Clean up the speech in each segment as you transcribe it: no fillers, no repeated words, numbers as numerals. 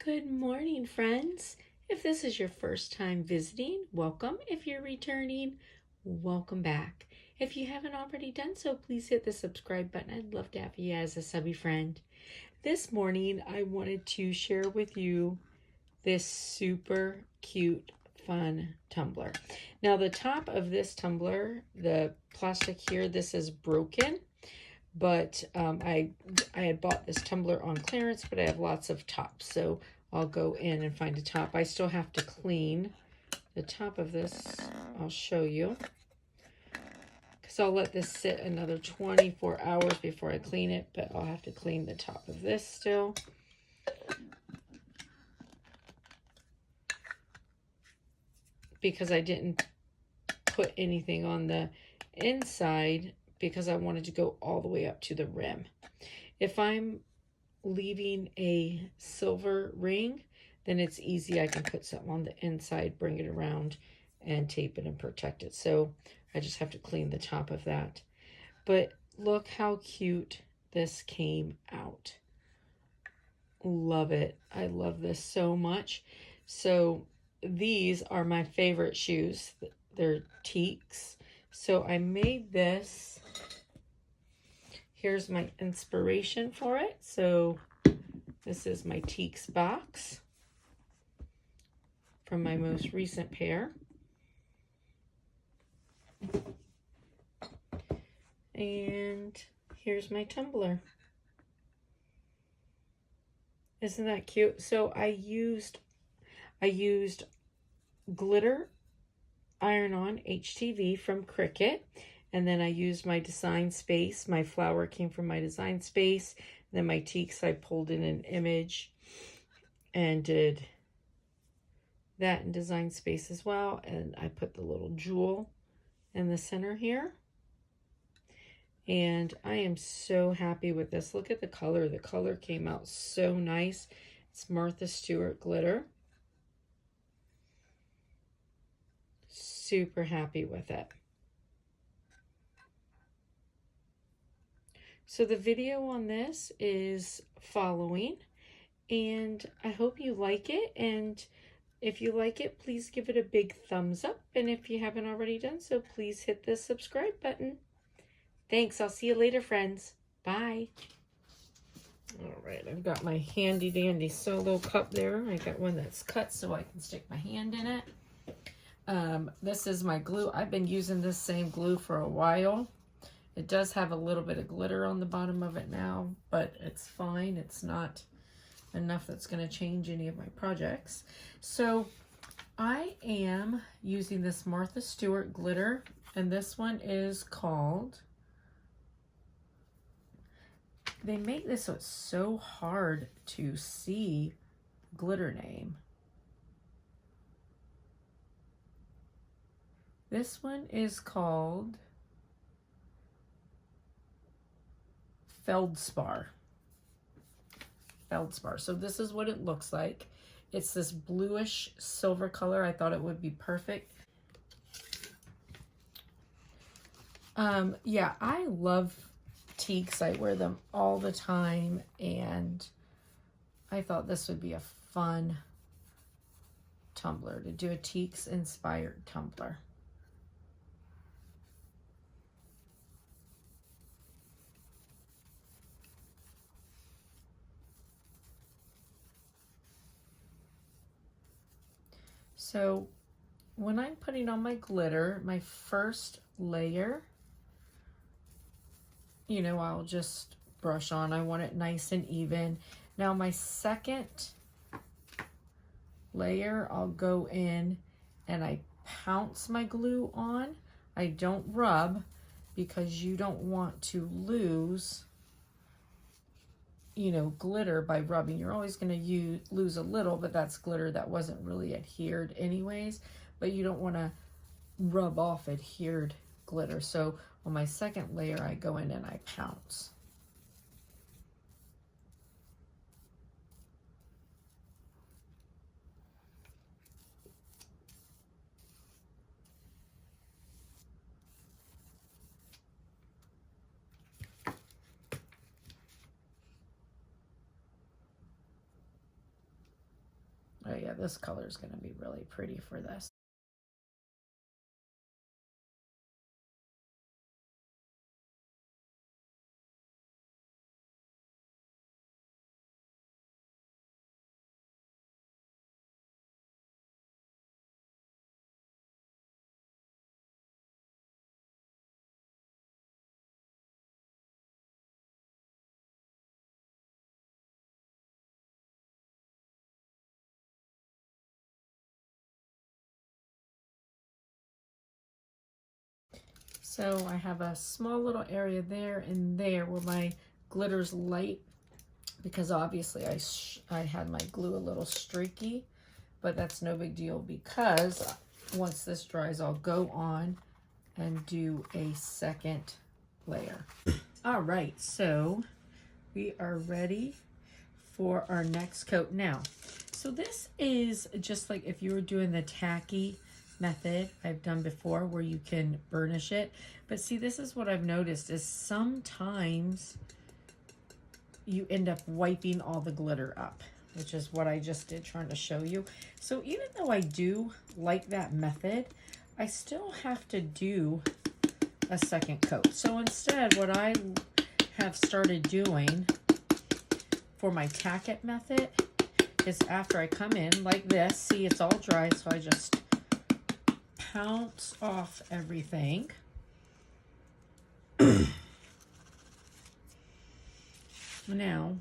Good morning, friends. If this is your first time visiting, welcome. If you're returning, welcome back. If you haven't already done so, please hit the subscribe button. I'd love to have you as a subby friend. This morning, I wanted to share with you this super cute, fun tumbler. Now, the top of this tumbler, the plastic here, this is broken. But I had bought this tumbler on clearance, but I have lots of tops, so I'll go in and find a top. I still have to clean the top of this. I'll show you, because I'll let this sit another 24 hours before I clean it, but I'll have to clean the top of this still. Because I didn't put anything on the inside, because I wanted to go all the way up to the rim. If I'm leaving a silver ring, then it's easy. I can put something on the inside, bring it around, and tape it and protect it. So I just have to clean the top of that. But look how cute this came out. Love it. I love this so much. So these are my favorite shoes. They're Tieks. So I made this. Here's my inspiration for it. So this is my Tieks box from my most recent pair. And here's my tumbler. Isn't that cute? So I used glitter iron-on HTV from Cricut, and then I used my design space. My flower came from my design space. And then my Tieks, I pulled in an image and did that in design space as well. And I put the little jewel in the center here. And I am so happy with this. Look at the color. The color came out so nice. It's Martha Stewart glitter. Super happy with it. So the video on this is following, and I hope you like it. And if you like it, please give it a big thumbs up. And if you haven't already done so, please hit the subscribe button. Thanks. I'll see you later, friends. Bye. All right, I've got my handy dandy solo cup there. I got one that's cut so I can stick my hand in it. This is my glue. I've been using this same glue for a while. It does have a little bit of glitter on the bottom of it now, but it's fine. It's not enough that's going to change any of my projects. So I am using this Martha Stewart glitter, and this one is called, they make this so it's so hard to see glitter name. This one is called Feldspar. Feldspar. So this is what it looks like. It's this bluish silver color. I thought it would be perfect. Yeah, I love Tieks. I wear them all the time, and I thought this would be a fun tumbler, to do a Tieks inspired tumbler. So when I'm putting on my glitter, my first layer, you know, I'll just brush on. I want it nice and even. Now my second layer, I'll go in and I pounce my glue on. I don't rub, because you don't want to lose, you know, glitter by rubbing. You're always going to lose a little, but that's glitter that wasn't really adhered anyways. But you don't want to rub off adhered glitter. So on my second layer, I go in and I pounce. Oh yeah, this color is going to be really pretty for this. So I have a small little area there and there where my glitter's light, because obviously I had my glue a little streaky, but that's no big deal because once this dries, I'll go on and do a second layer. All right, so we are ready for our next coat now. So this is just like if you were doing the tacky method I've done before where you can burnish it. But see, this is what I've noticed is sometimes you end up wiping all the glitter up, which is what I just did trying to show you. So even though I do like that method, I still have to do a second coat. So instead, what I have started doing for my tack it method is after I come in like this, see it's all dry, so I just pounce off everything. Now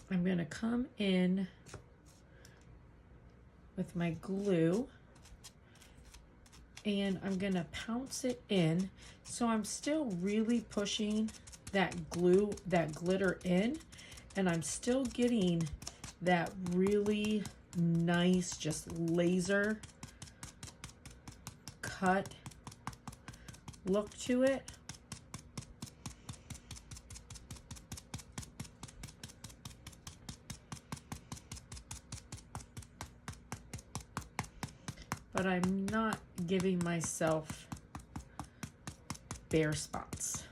I'm going to come in with my glue and I'm going to pounce it in, so I'm still really pushing that glue, that glitter in, and I'm still getting that really nice, just laser cut look to it. But I'm not giving myself bare spots.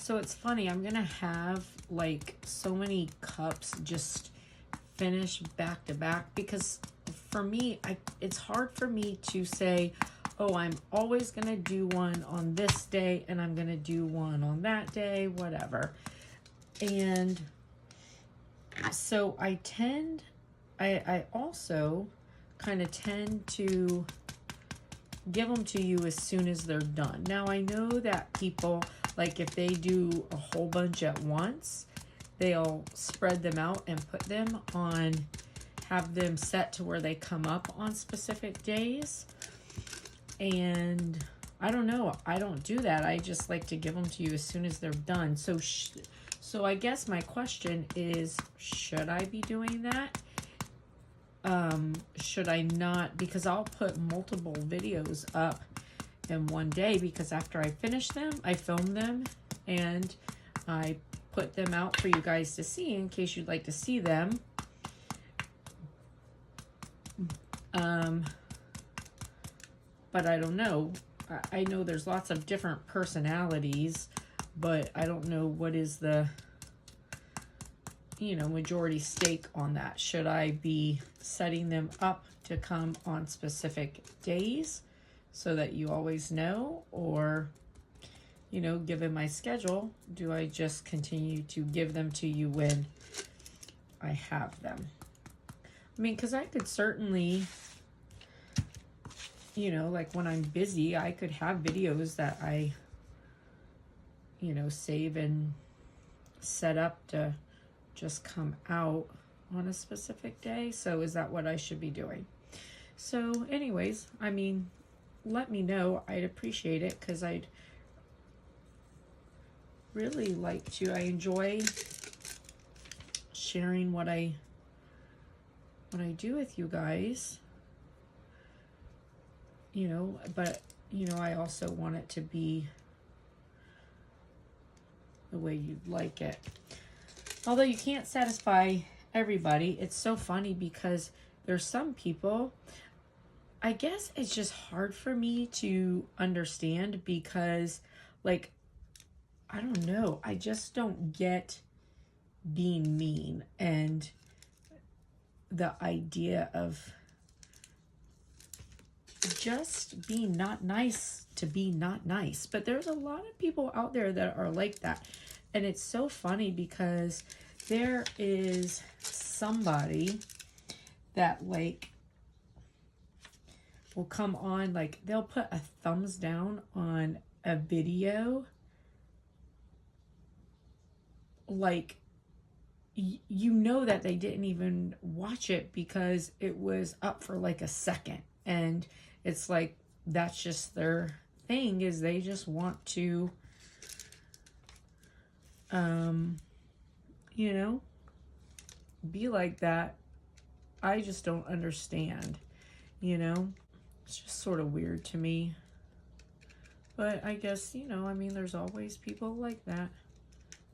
So it's funny, I'm gonna have like so many cups just finished back to back, because for me, it's hard for me to say, oh, I'm always gonna do one on this day and I'm gonna do one on that day, whatever. And so I also kind of tend to give them to you as soon as they're done. Now I know that people, like if they do a whole bunch at once, they'll spread them out and put them on, have them set to where they come up on specific days. And I don't know, I don't do that. I just like to give them to you as soon as they're done. So I guess my question is, should I be doing that? Should I not? Because I'll put multiple videos up in one day, because after I finish them, I film them and I put them out for you guys to see in case you'd like to see them. But I don't know. I know there's lots of different personalities, but I don't know what is the, majority stake on that. Should I be setting them up to come on specific days so that you always know, or, given my schedule, do I just continue to give them to you when I have them? I mean, because I could certainly, like when I'm busy, I could have videos that I, save and set up to just come out on a specific day. So is that what I should be doing? So anyways, I mean, let me know. I'd appreciate it, because I'd really like to. I enjoy sharing what I do with you guys, but I also want it to be the way you'd like it. Although you can't satisfy everybody. It's so funny because there's some people, I guess it's just hard for me to understand because, like, I don't know, I just don't get being mean and the idea of just being not nice to be not nice. But there's a lot of people out there that are like that. And it's so funny because there is somebody that, like, will come on, like, they'll put a thumbs down on a video, like, you know that they didn't even watch it because it was up for like a second. And it's like, that's just their thing, is they just want to, you know, be like that. I just don't understand, you know? It's just sort of weird to me. But I guess, you know, I mean, there's always people like that.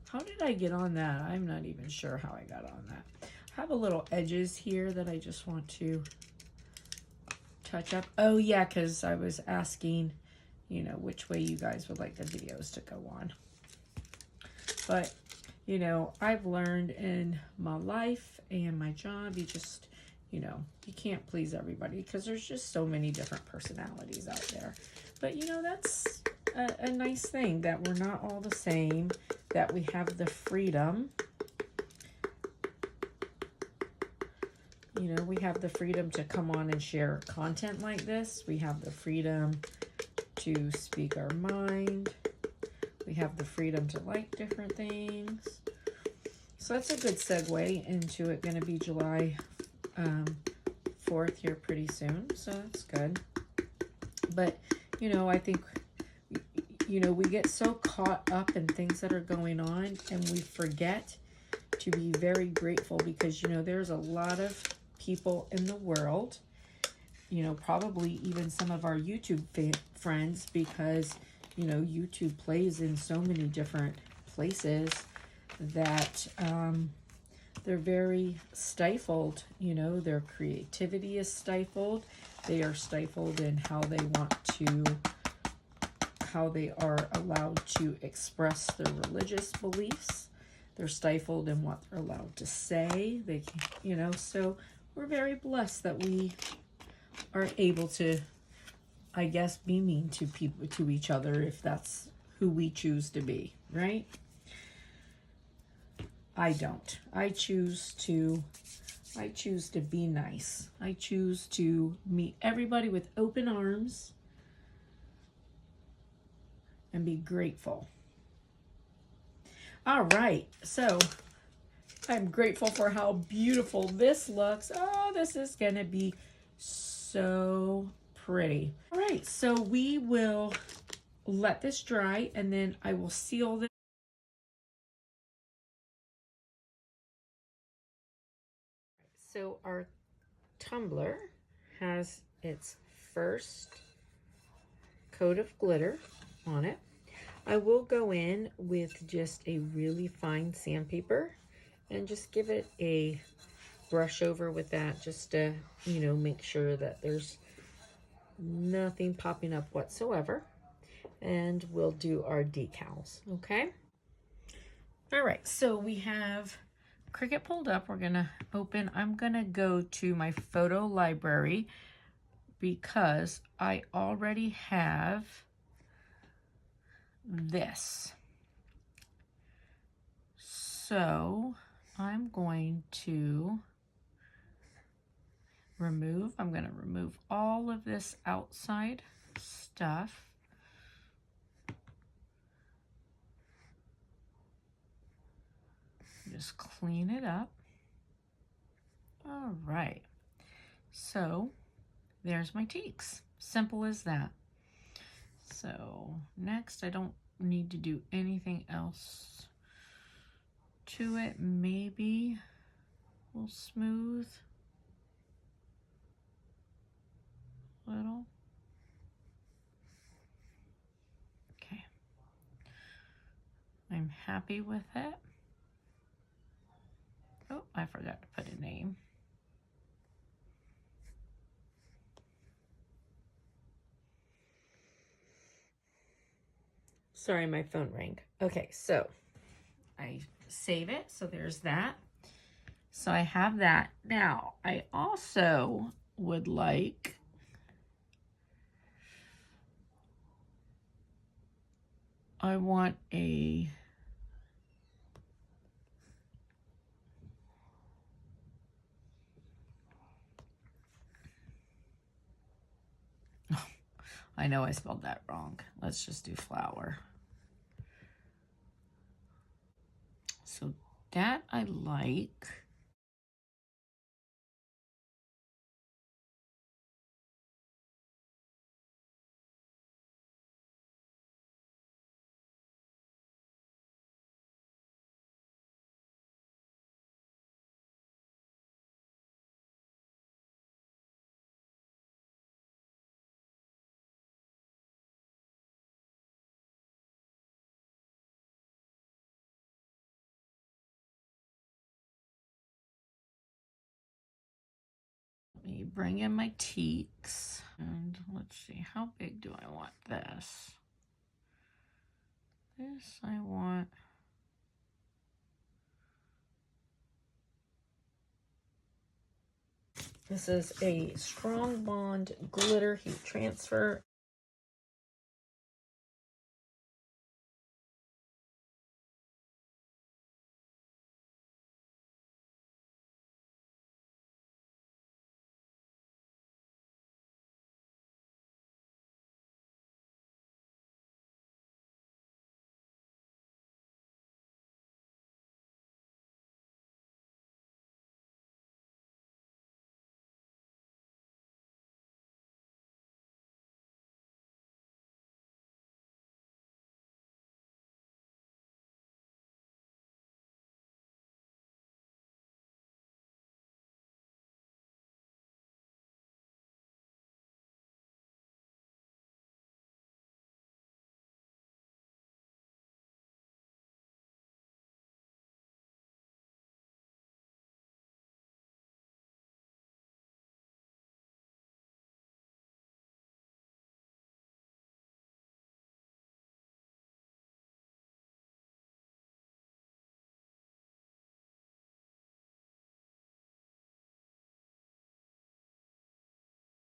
How did I get on that? I'm not even sure how I got on that. I have a little edges here that I just want to touch up. Oh yeah, because I was asking, you know, which way you guys would like the videos to go on. But, you know, I've learned in my life and my job, you just, you know, you can't please everybody because there's just so many different personalities out there. But, you know, that's a nice thing that we're not all the same, that we have the freedom. You know, we have the freedom to come on and share content like this. We have the freedom to speak our mind. We have the freedom to like different things. So that's a good segue into it. Going to be July 4th here pretty soon. So that's good. But, you know, I think, you know, we get so caught up in things that are going on and we forget to be very grateful because, you know, there's a lot of people in the world, you know, probably even some of our YouTube friends, because, you know, YouTube plays in so many different places that they're very stifled. You know, their creativity is stifled. They are stifled in how they want to, how they are allowed to express their religious beliefs. They're stifled in what they're allowed to say. They, you know, so we're very blessed that we are able to, I guess, be mean to people, to each other, if that's who we choose to be, right? I don't. I choose to be nice. I choose to meet everybody with open arms and be grateful. All right, so I'm grateful for how beautiful this looks. Oh, this is gonna be so pretty. All right, so we will let this dry and then I will seal this. So our tumbler has its first coat of glitter on it. I will go in with just a really fine sandpaper and just give it a brush over with that, just to, you know, make sure that there's nothing popping up whatsoever. And we'll do our decals, okay? All right, so we have Cricut pulled up. We're gonna open, I'm gonna go to my photo library because I already have this. So I'm going to I'm going to remove all of this outside stuff. Just clean it up. All right. So there's my Tieks. Simple as that. So next, I don't need to do anything else to it. Maybe we'll smooth a little. Okay. I'm happy with it. Oh, I forgot to put a name. Sorry, my phone rang. Okay, so I save it. So there's that. So I have that. Now, I also would like I want a I know I spelled that wrong. Let's just do flower. So that I like. Let me bring in my Tieks. And let's see, how big do I want this? This I want. This is a strong bond glitter heat transfer